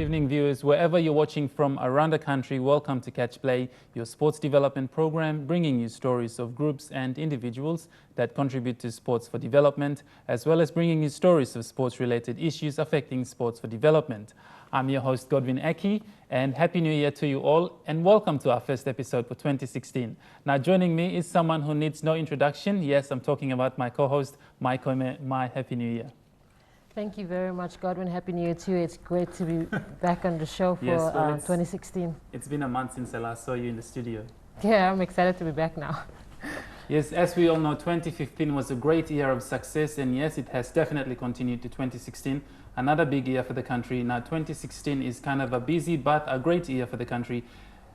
evening, viewers. Wherever you're watching from around the country, welcome to Catch Play, your sports development program, bringing you stories of groups and individuals that contribute to sports for development, as well as bringing you stories of sports-related issues affecting sports for development. I'm your host, Godwin Aki, and Happy New Year to you all, and welcome to our first episode for 2016. Now, joining me is someone who needs no introduction. Yes, I'm talking about my co-host, Mike Ome. My Happy New Year. Thank you very much, Godwin. Happy New Year to you. It's great to be back on the show for 2016. It's been a month since I last saw you in the studio. Yeah, I'm excited to be back now. Yes, as we all know, 2015 was a great year of success, and yes, it has definitely continued to 2016. Another big year for the country. Now, 2016 is kind of a busy but a great year for the country.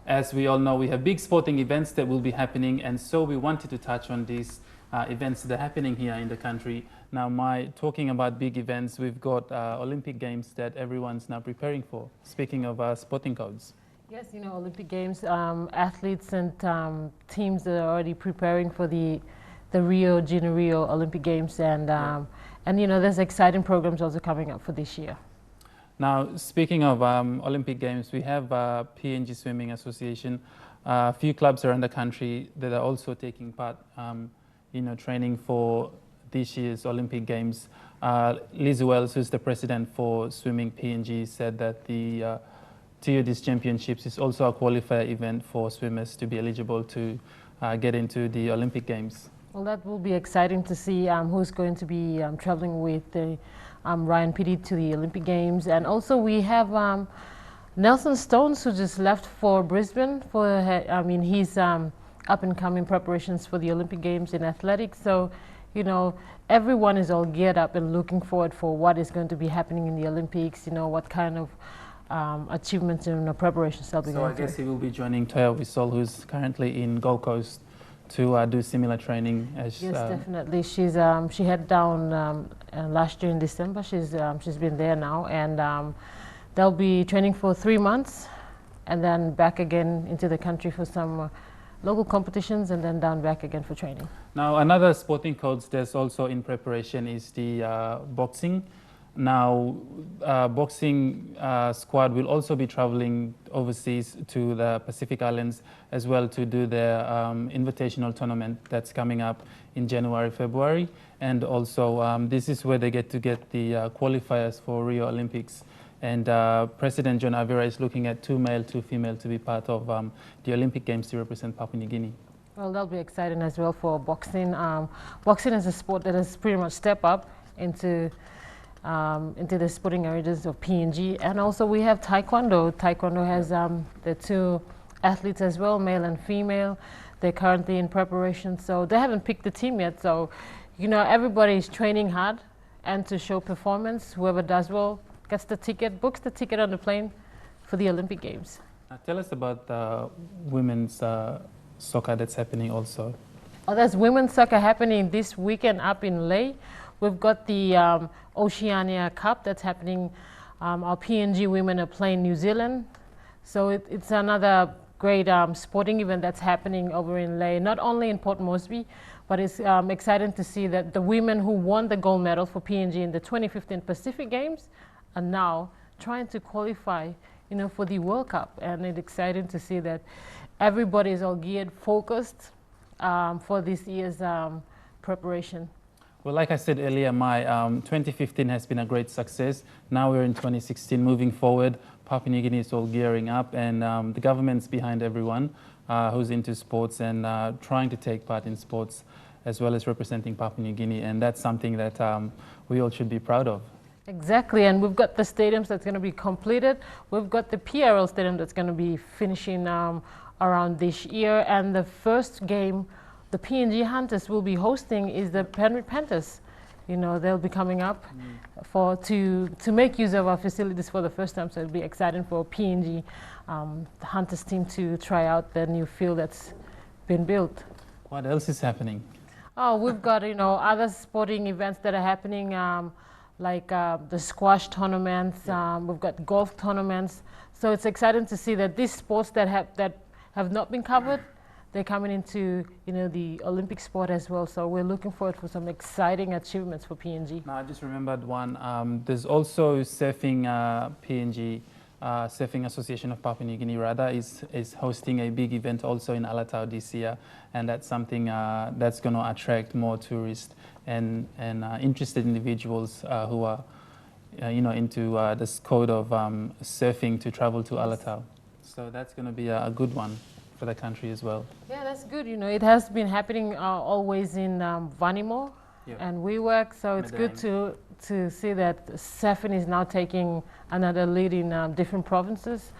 As we all know, we have big sporting events that will be happening, and so we wanted to touch on these events that are happening here in the country. Now, talking about big events, we've got Olympic Games that everyone's now preparing for. Speaking of sporting codes. Yes, you know, Olympic Games, athletes and teams that are already preparing for the Rio de Janeiro Olympic Games, and you know, there's exciting programs also coming up for this year. Now, speaking of Olympic Games, we have PNG Swimming Association, a few clubs around the country that are also taking part, training for this year's Olympic Games. Liz Wells, who's the president for Swimming PNG, said that the TUD's Championships is also a qualifier event for swimmers to be eligible to get into the Olympic Games. Well, that will be exciting to see who's going to be traveling with Ryan Petty to the Olympic Games. And also we have Nelson Stones, who just left for Brisbane. He's up and coming preparations for the Olympic Games in athletics. So, you know, everyone is all geared up and looking forward for what is going to be happening in the Olympics, you know, what kind of achievements and preparations they'll be going So I guess he will be joining Toya Wissol, who's currently in Gold Coast, to do similar training. Yes, definitely. She headed down last year in December. She's been there now, and they'll be training for 3 months, and then back again into the country for some local competitions, and then down back again for training. Now, another sporting codes that's also in preparation is the boxing. Now, boxing squad will also be traveling overseas to the Pacific Islands as well to do their invitational tournament that's coming up in January, February. And also, this is where they get the qualifiers for Rio Olympics. And President John Avira is looking at 2 male, 2 female to be part of the Olympic Games to represent Papua New Guinea. Well, that'll be exciting as well for boxing. Boxing is a sport that has pretty much stepped up into the sporting areas of PNG. And also we have Taekwondo. Taekwondo has the 2 athletes as well, male and female. They're currently in preparation, so they haven't picked the team yet. So, you know, everybody's training hard and to show performance. Whoever does well gets the ticket, books the ticket on the plane for the Olympic Games. Tell us about the women's soccer that's happening also. Oh, there's women's soccer happening this weekend up in Lae. We've got the Oceania Cup that's happening. Our PNG women are playing New Zealand. So it's another great sporting event that's happening over in Lae, not only in Port Moresby, but it's exciting to see that the women who won the gold medal for PNG in the 2015 Pacific Games are now trying to qualify, you know, for the World Cup. And it's exciting to see that everybody is all geared, focused for this year's preparation. Well, like I said earlier, my 2015 has been a great success. Now we're in 2016, moving forward. Papua New Guinea is all gearing up, and the government's behind everyone who's into sports and trying to take part in sports, as well as representing Papua New Guinea, and that's something that we all should be proud of. Exactly, and we've got the stadiums that's going to be completed. We've got the PRL stadium that's going to be finishing around this year, and the first game the PNG Hunters will be hosting is the Penrith Panthers. You know, they'll be coming up to make use of our facilities for the first time, so it'll be exciting for PNG the Hunters team to try out the new field that's been built. What else is happening? Oh, we've got, you know, other sporting events that are happening, like the squash tournaments. We've got golf tournaments. So it's exciting to see that these sports that have not been covered, they're coming into, you know, the Olympic sport as well. So we're looking forward for some exciting achievements for PNG. Now, I just remembered one. There's also surfing PNG Surfing Association of Papua New Guinea rather is hosting a big event also in Alatau this year, and that's something that's going to attract more tourists and interested individuals who are into this code of surfing to travel to Alatau. So that's going to be a good one for the country as well. Yeah, that's good. You know, it has been happening always in Vanimo, Yep. and we work, so it's good to see that surfing is now taking another lead in different provinces.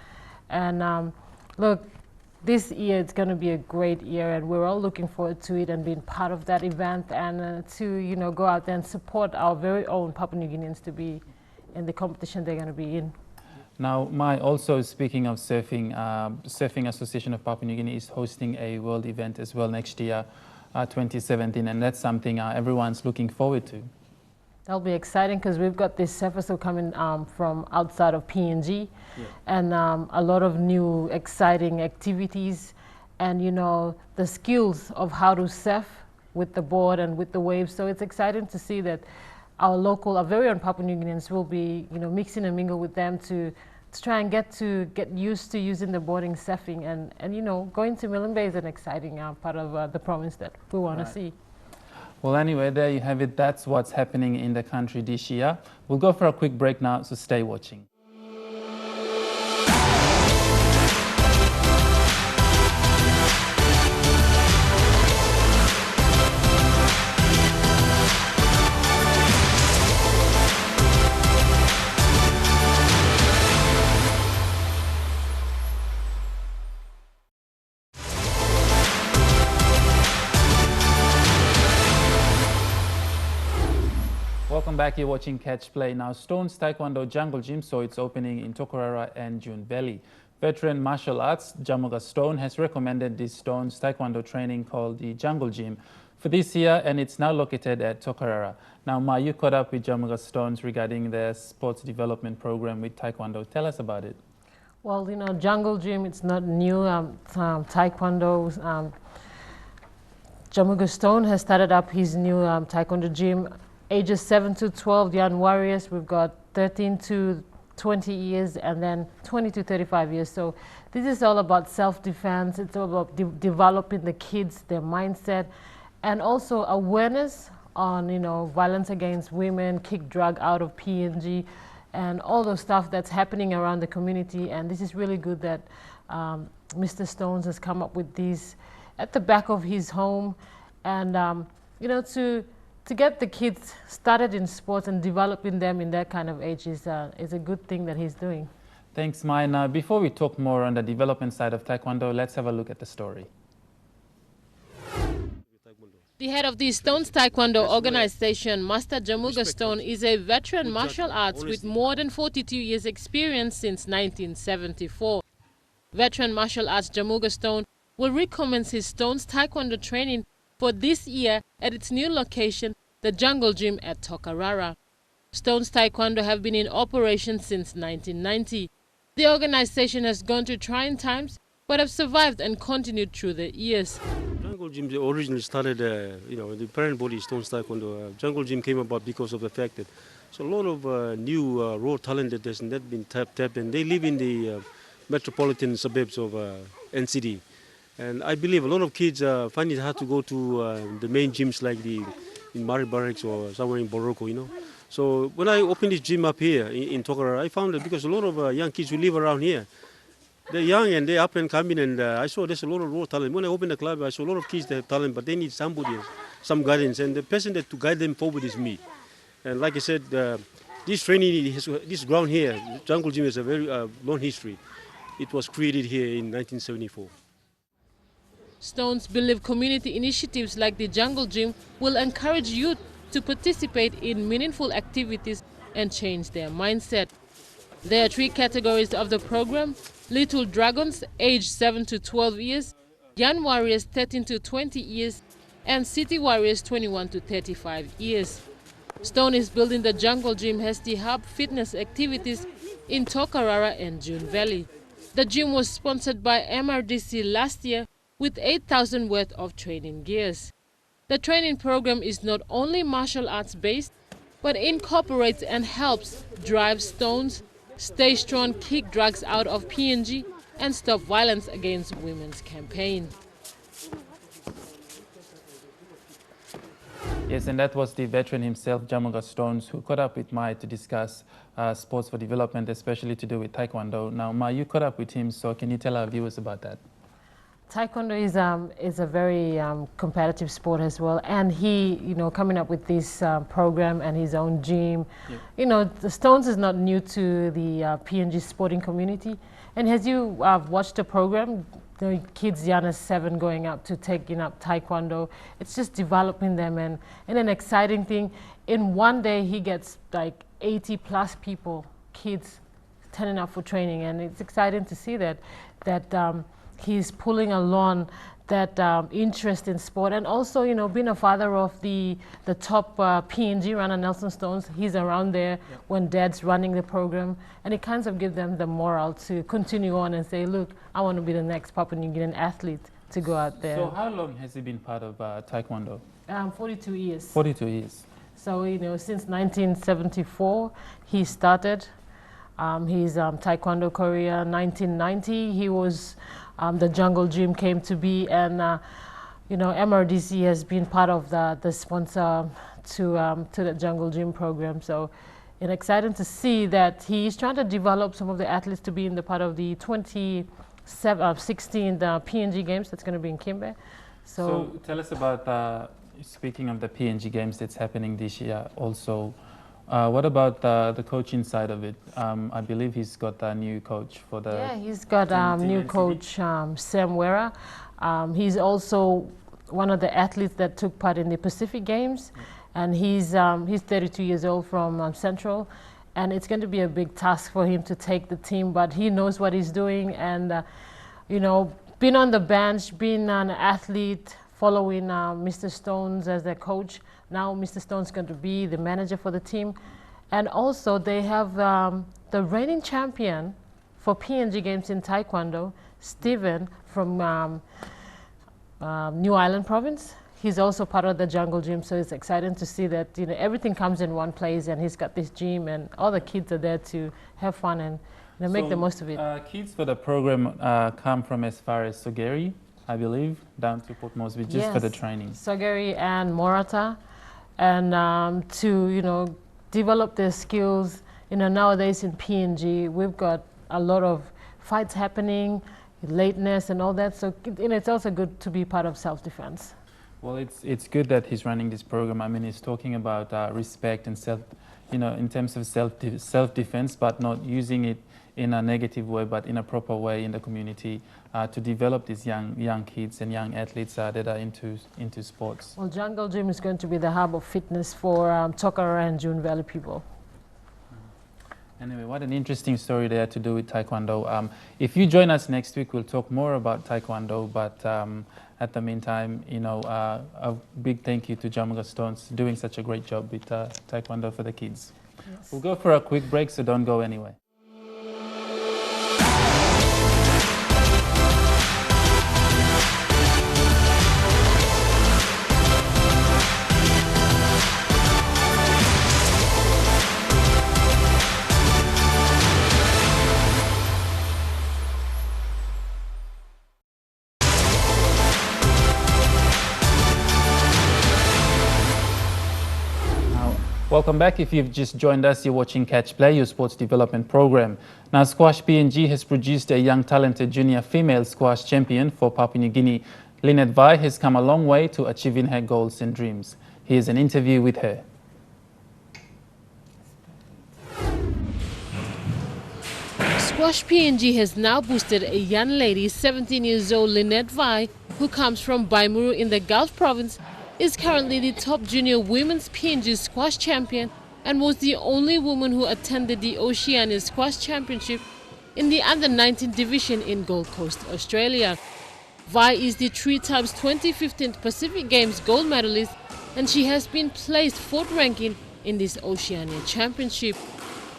And look, this year it's going to be a great year, and we're all looking forward to it and being part of that event, and to go out there and support our very own Papua New Guineans to be in the competition they're going to be in. Now, also speaking of surfing, Surfing Association of Papua New Guinea is hosting a world event as well next year, 2017, and that's something everyone's looking forward to. That'll be exciting because we've got this surfers who are coming from outside of PNG, Yeah. and a lot of new exciting activities, and the skills of how to surf with the board and with the waves. So it's exciting to see that our very own Papua New Guineans will be mixing and mingle with them to try and get used to using the boarding, surfing, and going to Milne Bay is an exciting part of the province that we want to see. Well, anyway, there you have it. That's what's happening in the country this year. We'll go for a quick break now, so stay watching. Welcome back. You're watching Catch Play. Now, Stones Taekwondo Jungle Gym, so it's opening in Tokarara and June Valley. Veteran martial arts Jamuga Stone has recommended this Stones Taekwondo training called the Jungle Gym for this year, and it's now located at Tokarara. Now, Ma, you caught up with Jamuga Stones regarding their sports development program with Taekwondo. Tell us about it. Well, Jungle Gym, it's not new. Taekwondo, Jamuga Stone has started up his new Taekwondo gym. Ages 7 to 12 young warriors. We've got 13 to 20 years and then 20 to 35 years. So this is all about self-defense. It's all about developing the kids, their mindset, and also awareness on violence against women, kick drug out of PNG, and all those stuff that's happening around the community. And this is really good that Mr. Stones has come up with these at the back of his home, and to get the kids started in sports and developing them in that kind of age is a good thing that he's doing. Thanks, Mai. Now, before we talk more on the development side of Taekwondo, let's have a look at the story. The head of the Stones Taekwondo organization, Master Jamuga Stone, is a veteran martial arts with more than 42 years experience since 1974. Veteran martial arts Jamuga Stone will recommence his Stones Taekwondo training for this year at its new location, the Jungle Gym at Tokarara. Stones Taekwondo have been in operation since 1990. The organization has gone through trying times, but have survived and continued through the years. Jungle Gym originally started, the parent body Stones Taekwondo. Jungle Gym came about because of the fact that a lot of new raw talent that has not been tapped, and they live in the metropolitan suburbs of NCD. And I believe a lot of kids find it hard to go to the main gyms like in Mari Barracks or somewhere in Boroko, So when I opened this gym up here in Tokarara, I found that because a lot of young kids who live around here, they're young and they're up and coming, and I saw there's a lot of raw talent. When I opened the club, I saw a lot of kids that have talent, but they need somebody, some guidance, and the person that to guide them forward is me. And like I said, this training, this ground here, Jungle Gym, has a very long history. It was created here in 1974. Stones believe community initiatives like the Jungle Gym will encourage youth to participate in meaningful activities and change their mindset. There are 3 categories of the program: Little Dragons, aged 7 to 12 years, Young Warriors 13 to 20 years, and City Warriors 21 to 35 years. Stone is building the Jungle Gym as the hub fitness activities in Tokarara and June Valley. The gym was sponsored by MRDC last year with 8,000 worth of training gears. The training program is not only martial arts based, but incorporates and helps drive Stones Stay Strong, Kick Drugs Out of PNG and Stop Violence Against Women's campaign. Yes, and that was the veteran himself, Jamuga Stones, who caught up with Mai to discuss sports for development, especially to do with Taekwondo. Now, Mai, you caught up with him, so can you tell our viewers about that? Taekwondo is a very competitive sport as well, and he, coming up with this program and his own gym, the Stones is not new to the PNG sporting community. And as you watched the program, the kids young as 7 going up to taking up Taekwondo, it's just developing them, and an exciting thing. In one day, he gets like 80 plus people, kids, turning up for training, and it's exciting to see that he's pulling along that interest in sport, and also, being a father of the top PNG runner, Nelson Stones. He's around there when Dad's running the program, and it kind of gives them the morale to continue on and say, look, I want to be the next Papua New Guinean athlete to go out there. So how long has he been part of Taekwondo? 42 years. 42 years. So, since 1974, he started his Taekwondo career. 1990, he was the Jungle Gym came to be, and MRDC has been part of the sponsor to the Jungle Gym program. So it's exciting to see that he's trying to develop some of the athletes to be in the part of the 2016 PNG Games that's going to be in Kimbe. So tell us about, speaking of the PNG Games that's happening this year also, what about the coaching side of it? I believe he's got a new coach for the... Yeah, he's got new coach, Sam Wera. He's also one of the athletes that took part in the Pacific Games, and he's 32 years old from Central, and it's going to be a big task for him to take the team, but he knows what he's doing, and being on the bench, being an athlete, following Mr. Stones as their coach. Now Mr. Stone's going to be the manager for the team. And also they have the reigning champion for PNG Games in Taekwondo, Stephen from New Island province. He's also part of the Jungle Gym, so it's exciting to see that everything comes in one place, and he's got this gym, and all the kids are there to have fun and make the most of it. Kids for the program come from as far as Sogeri, I believe, down to Port Moresby, just for the training. Sogeri and Morata, and to develop their skills. Nowadays in PNG, we've got a lot of fights happening, lateness and all that. So it's also good to be part of self-defense. Well, it's good that he's running this program. I mean, he's talking about respect and in terms of self-defense, but not using it in a negative way, but in a proper way in the community to develop these young kids and young athletes that are into sports. Well, Jungle Gym is going to be the hub of fitness for Tokarara and June Valley people. Anyway, what an interesting story there to do with Taekwondo. If you join us next week, we'll talk more about Taekwondo, but at the meantime, a big thank you to Jamuga Stones doing such a great job with Taekwondo for the kids. Yes. We'll go for a quick break, so don't go anywhere. Welcome back. If you've just joined us, you're watching Catch Play, your sports development program. Now, Squash PNG has produced a young, talented junior female squash champion for Papua New Guinea. Lynette Vai has come a long way to achieving her goals and dreams. Here's an interview with her. Squash PNG has now boosted a young lady, 17 years old Lynette Vai, who comes from Baimuru in the Gulf province, is currently the top junior women's PNG squash champion and was the only woman who attended the Oceania Squash Championship in the under-19 division in Gold Coast, Australia. Vai is the 3 times 2015 Pacific Games gold medalist, and she has been placed 4th ranking in this Oceania Championship.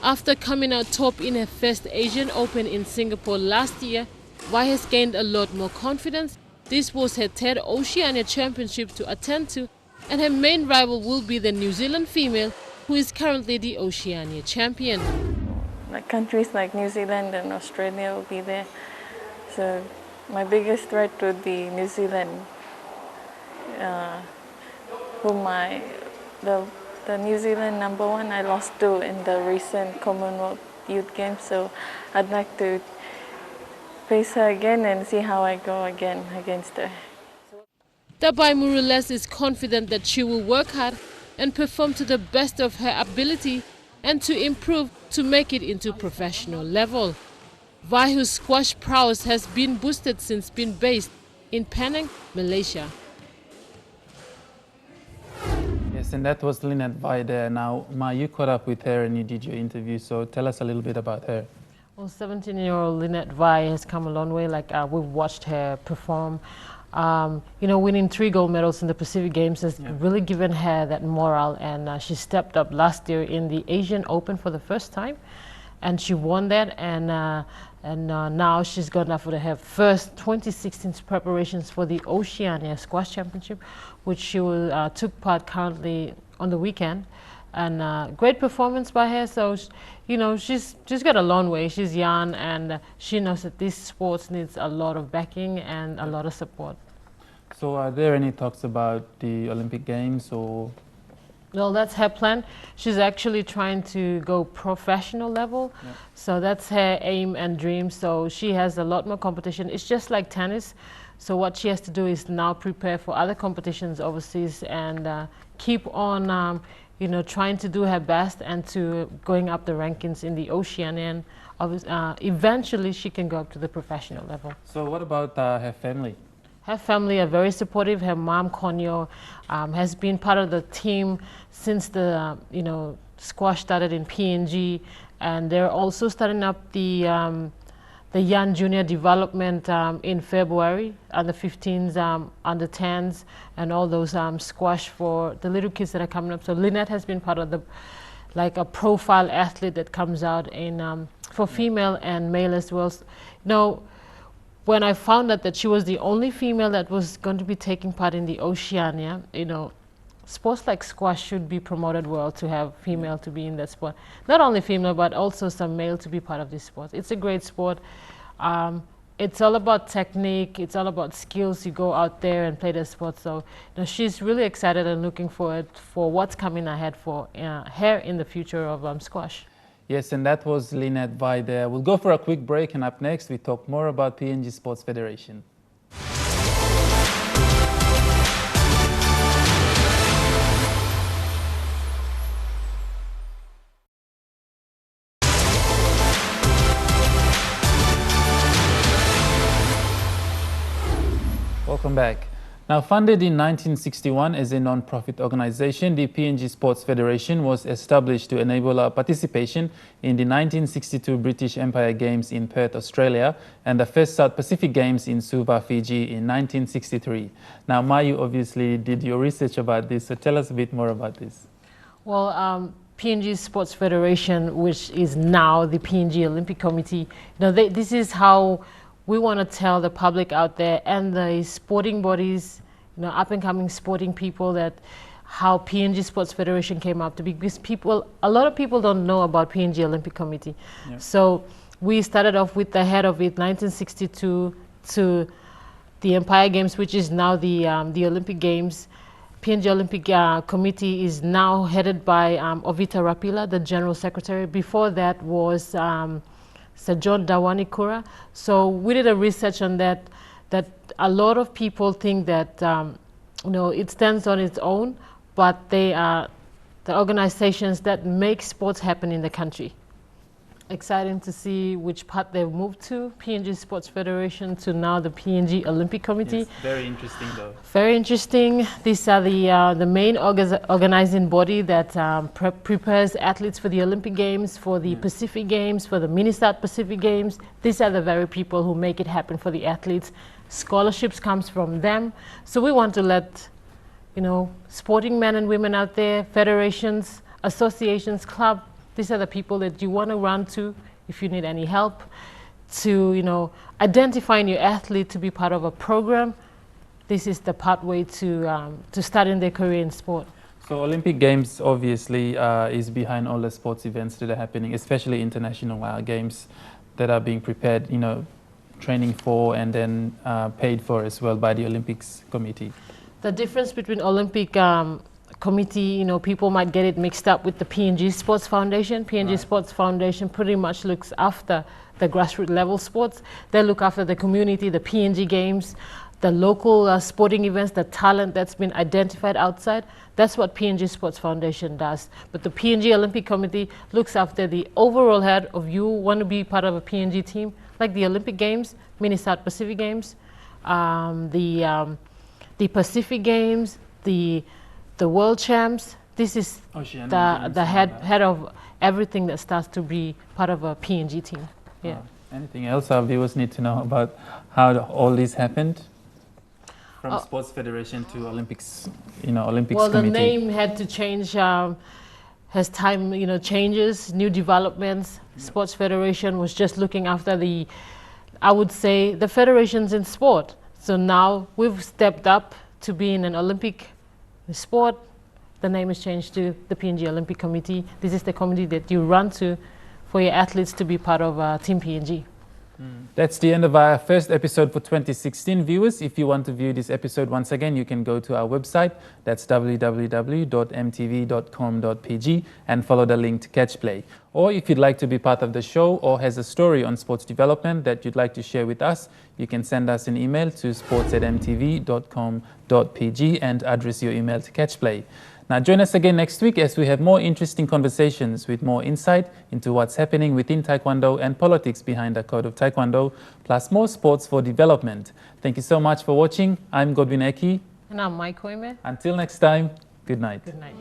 After coming out top in her first Asian Open in Singapore last year, Vai has gained a lot more confidence. This was her 3rd Oceania Championship to attend to, and her main rival will be the New Zealand female, who is currently the Oceania champion. like countries like New Zealand and Australia will be there. So my biggest threat would be New Zealand, the New Zealand #1 I lost to in the recent Commonwealth Youth Games. So I'd like to face her again and see how I go again against her. Dabai Murules is confident that she will work hard and perform to the best of her ability and to improve to make it into professional level. Vai, squash prowess has been boosted since being based in Penang, Malaysia. Yes, and that was Lynette Vai there. Now, Ma, you caught up with her and you did your interview, so tell us a little bit about her. Well, 17-year-old Lynette Vai has come a long way. We've watched her perform. Winning 3 gold medals in the Pacific Games has really given her that morale, and she stepped up last year in the Asian Open for the first time, and she won that, and now she's gone for her first 2016 preparations for the Oceania Squash Championship, which she took part currently on the weekend. And great performance by her. So, she's got a long way. She's young, and she knows that this sport needs a lot of backing and a lot of support. So are there any talks about the Olympic Games or? Well, that's her plan. She's actually trying to go professional level. Yeah. So that's her aim and dream. So she has a lot more competition. It's just like tennis. So what she has to do is now prepare for other competitions overseas and keep on trying to do her best and to going up the rankings in the Oceanian. Eventually, she can go up to the professional level. So what about her family? Her family are very supportive. Her mom, Konyo, has been part of the team since the squash started in PNG, and they're also starting up the young junior development in February, under 15s, under 10s, and all those squash for the little kids that are coming up. So Lynette has been part of a profile athlete that comes out in for female and male as well. When I found out that she was the only female that was going to be taking part in the Oceania, sports like squash should be promoted well to have female to be in that sport. Not only female, but also some male to be part of this sport. It's a great sport. It's all about technique. It's all about skills. You go out there and play the sport. So she's really excited and looking forward for what's coming ahead for her in the future of squash. Yes, and that was Lynette Vai there. We'll go for a quick break, and up next we talk more about PNG Sports Federation. Welcome back. Now, founded in 1961 as a non-profit organization, the PNG Sports Federation was established to enable our participation in the 1962 British Empire Games in Perth, Australia, and the first South Pacific Games in Suva, Fiji in 1963. Now, Mayu obviously did your research about this, so tell us a bit more about this. Well, PNG Sports Federation, which is now the PNG Olympic Committee, this is how we want to tell the public out there and the sporting bodies, up and coming sporting people, that how PNG Sports Federation came up to be, because a lot of people don't know about PNG Olympic Committee. Yeah. So we started off with the head of it, 1962 to the Empire Games, which is now the Olympic Games. PNG Olympic Committee is now headed by Ovita Rapila, the General Secretary. Before that was Sir John Dawani Kura. So we did a research on that a lot of people think that it stands on its own, but they are the organizations that make sports happen in the country. Exciting to see which part they've moved to, PNG Sports Federation to now the PNG Olympic Committee. Yes, very interesting though. Very interesting. These are the main organizing body that prepares athletes for the Olympic Games, for the Pacific Games, for the Mini South Pacific Games. These are the very people who make it happen for the athletes. Scholarships comes from them. So we want to let sporting men and women out there, federations, associations, club, these are the people that you want to run to if you need any help, to identifying your athlete to be part of a program. This is the pathway to starting their career in sport. So Olympic Games obviously is behind all the sports events that are happening, especially international games that are being prepared, training for and then paid for as well by the Olympics Committee. The difference between Olympic committee, people might get it mixed up with the PNG Sports Foundation. PNG Right. Sports Foundation pretty much looks after the grassroots level sports. They look after the community, the PNG games, the local sporting events, the talent that's been identified outside. That's what PNG Sports Foundation does. But the PNG Olympic Committee looks after the overall head of you want to be part of a PNG team, like the Olympic Games, Mini South Pacific Games, the Pacific Games, the World Champs. This is the head of everything that starts to be part of a PNG team. Yeah. Anything else our viewers need to know about how all this happened? From Sports Federation to Olympics, Olympics well, Committee. the name had to change as time, changes, new developments. Sports Federation was just looking after I would say, the federations in sport. So now we've stepped up to being an Olympic sport. The name is changed to the PNG Olympic Committee. This is the committee that you run to for your athletes to be part of Team PNG. That's the end of our first episode for 2016. Viewers, if you want to view this episode once again, you can go to our website. That's www.emtv.com.pg and follow the link to catch play. Or if you'd like to be part of the show or has a story on sports development that you'd like to share with us, you can send us an email to sports@mtv.com.pg and address your email to catch play. Now join us again next week as we have more interesting conversations with more insight into what's happening within Taekwondo and politics behind the Code of Taekwondo, plus more sports for development. Thank you so much for watching. I'm Godwin Eki. And I'm Mike Koime. Until next time, good night. Good night.